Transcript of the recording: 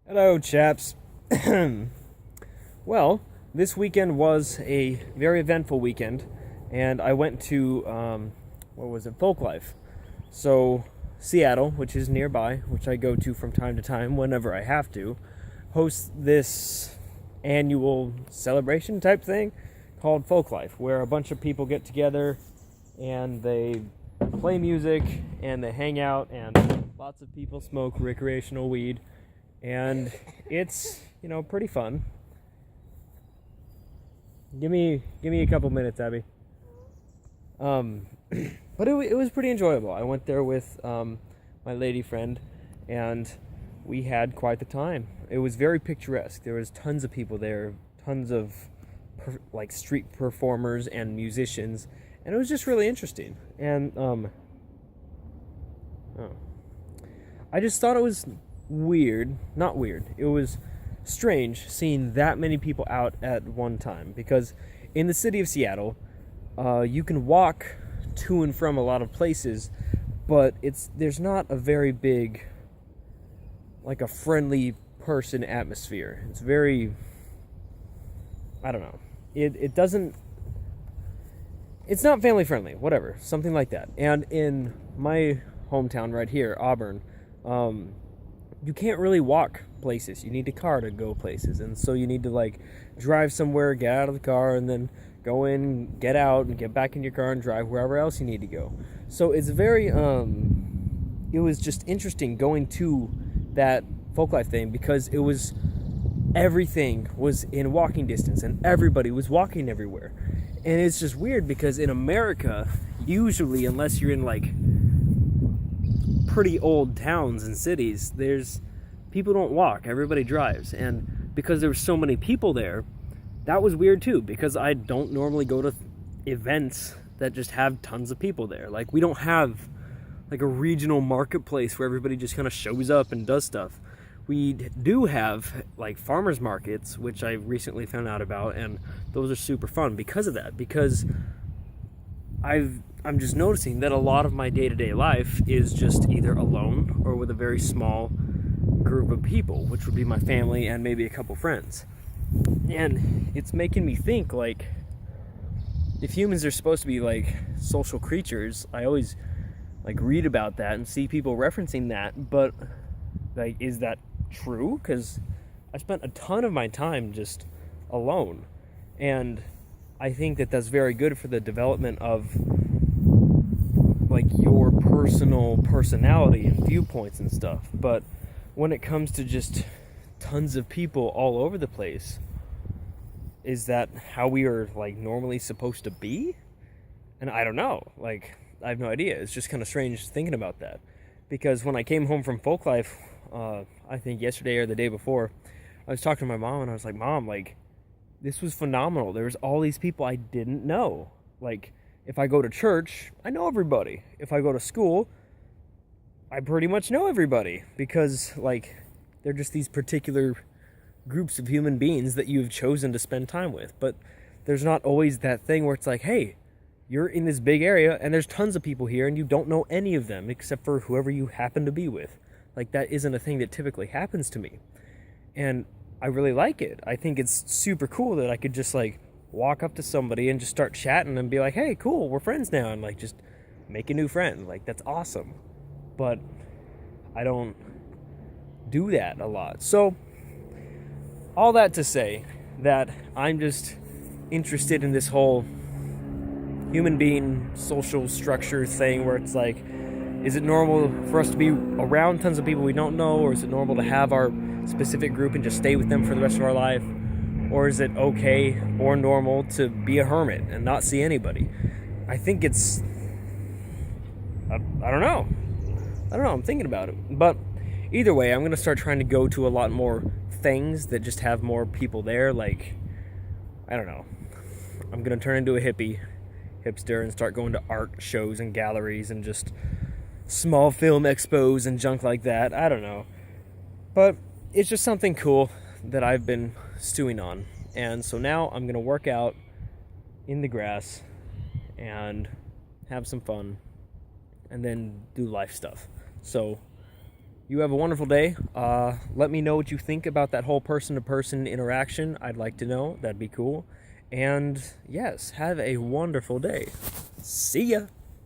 Hello, chaps. Well, this weekend was a very eventful weekend, and I went to, what was it, Folklife. So, Seattle, which is nearby, which I go to from time to time whenever I have to, hosts this annual celebration type thing called Folklife, where a bunch of people get together and they play music and they hang out, and lots of people smoke recreational weed, and it's pretty fun. Give me a couple minutes, Abby. But it was pretty enjoyable. I went there with my lady friend, and we had quite the time. It was very picturesque. There was tons of people there, tons of street performers and musicians, and it was just really interesting. And I just thought it was not weird. It was strange seeing that many people out at one time, because in the city of Seattle, you can walk to and from a lot of places, but there's not a very big, a friendly person atmosphere. It's very, I don't know. It's not family friendly, whatever, something like that. And in my hometown right here, Auburn, you can't really walk places. You need a car to go places, and so you need to drive somewhere, get out of the car, and then go in, get out, and get back in your car and drive wherever else you need to go. So it's very it was just interesting going to that Folklife thing, because everything was in walking distance and everybody was walking everywhere. And it's just weird because in America, usually, unless you're in pretty old towns and cities, people don't walk, everybody drives. And because there were so many people there, that was weird too, because I don't normally go to events that just have tons of people there. We don't have a regional marketplace where everybody just kind of shows up and does stuff. We do have farmers markets, which I recently found out about, and those are super fun because of that, because I'm just noticing that a lot of my day-to-day life is just either alone or with a very small group of people, which would be my family and maybe a couple friends. And it's making me think, if humans are supposed to be social creatures, I always read about that and see people referencing that, but is that true? Because I spent a ton of my time just alone, and I think that that's very good for the development of your personal personality and viewpoints and stuff. But when it comes to just tons of people all over the place, is that how we are normally supposed to be? And I don't know. I have no idea. It's just kind of strange thinking about that, because when I came home from Folklife, I think yesterday or the day before, I was talking to my mom and I was like, Mom, this was phenomenal. There was all these people I didn't know. If I go to church, I know everybody. If I go to school, I pretty much know everybody, because they're just these particular groups of human beings that you've chosen to spend time with. But there's not always that thing where it's hey, you're in this big area and there's tons of people here and you don't know any of them except for whoever you happen to be with. That isn't a thing that typically happens to me. And I really like it. I think it's super cool that I could just walk up to somebody and just start chatting and be hey, cool, we're friends now, and just make a new friend. That's awesome. But I don't do that a lot. So all that to say that I'm just interested in this whole human being social structure thing, where it's is it normal for us to be around tons of people we don't know, or is it normal to have our specific group and just stay with them for the rest of our life? Or is it okay or normal to be a hermit and not see anybody? I think it's, I don't know. I'm thinking about it. But either way, I'm going to start trying to go to a lot more things that just have more people there. I don't know. I'm going to turn into a hipster and start going to art shows and galleries and just small film expos and junk like that. I don't know. But it's just something cool that I've been stewing on. And so now I'm going to work out in the grass and have some fun and then do life stuff. So You have a wonderful day. Let me know what you think about that whole person-to-person interaction. I'd like to know. That'd be cool. And yes, have a wonderful day. See ya.